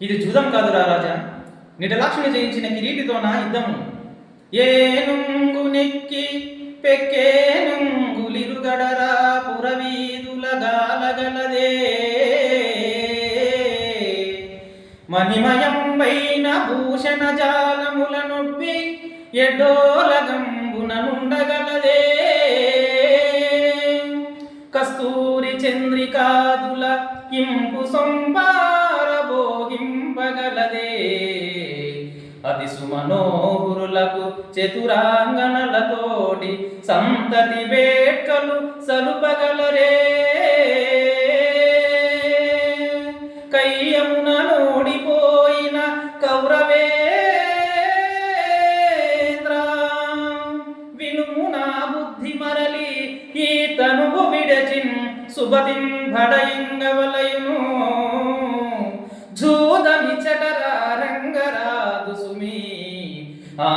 ఇది జూదం కాదురా రాజా, నిటలాక్షుని జయించిన కిరీటితోన యుద్ధము. ఏనుంగు నెక్కి పెక్కేనుంగులిరుగడరా పురవీధుల గాలగలదే. మణిమయంబైన భూషణ జాలముల నొబ్బి ఎడ్డోలగంబున నుండగలదే. కస్తూరి చంద్రికాదుల ఇంపు సొంబార భోగింపగలదే. అది సుమనోహురులకు చతురాంగనలతోటి సంతతి వేట్కలు సలుపగలరే. కయ్యమున నోడిపోయిన కౌరవేంద్ర వినుము నా బుద్ధి మరలి ఈ తనువు విడచిన్ సుభతిం భడయింగవలయును. జూదమిచటరా రంగరాదు సుమీ ఆ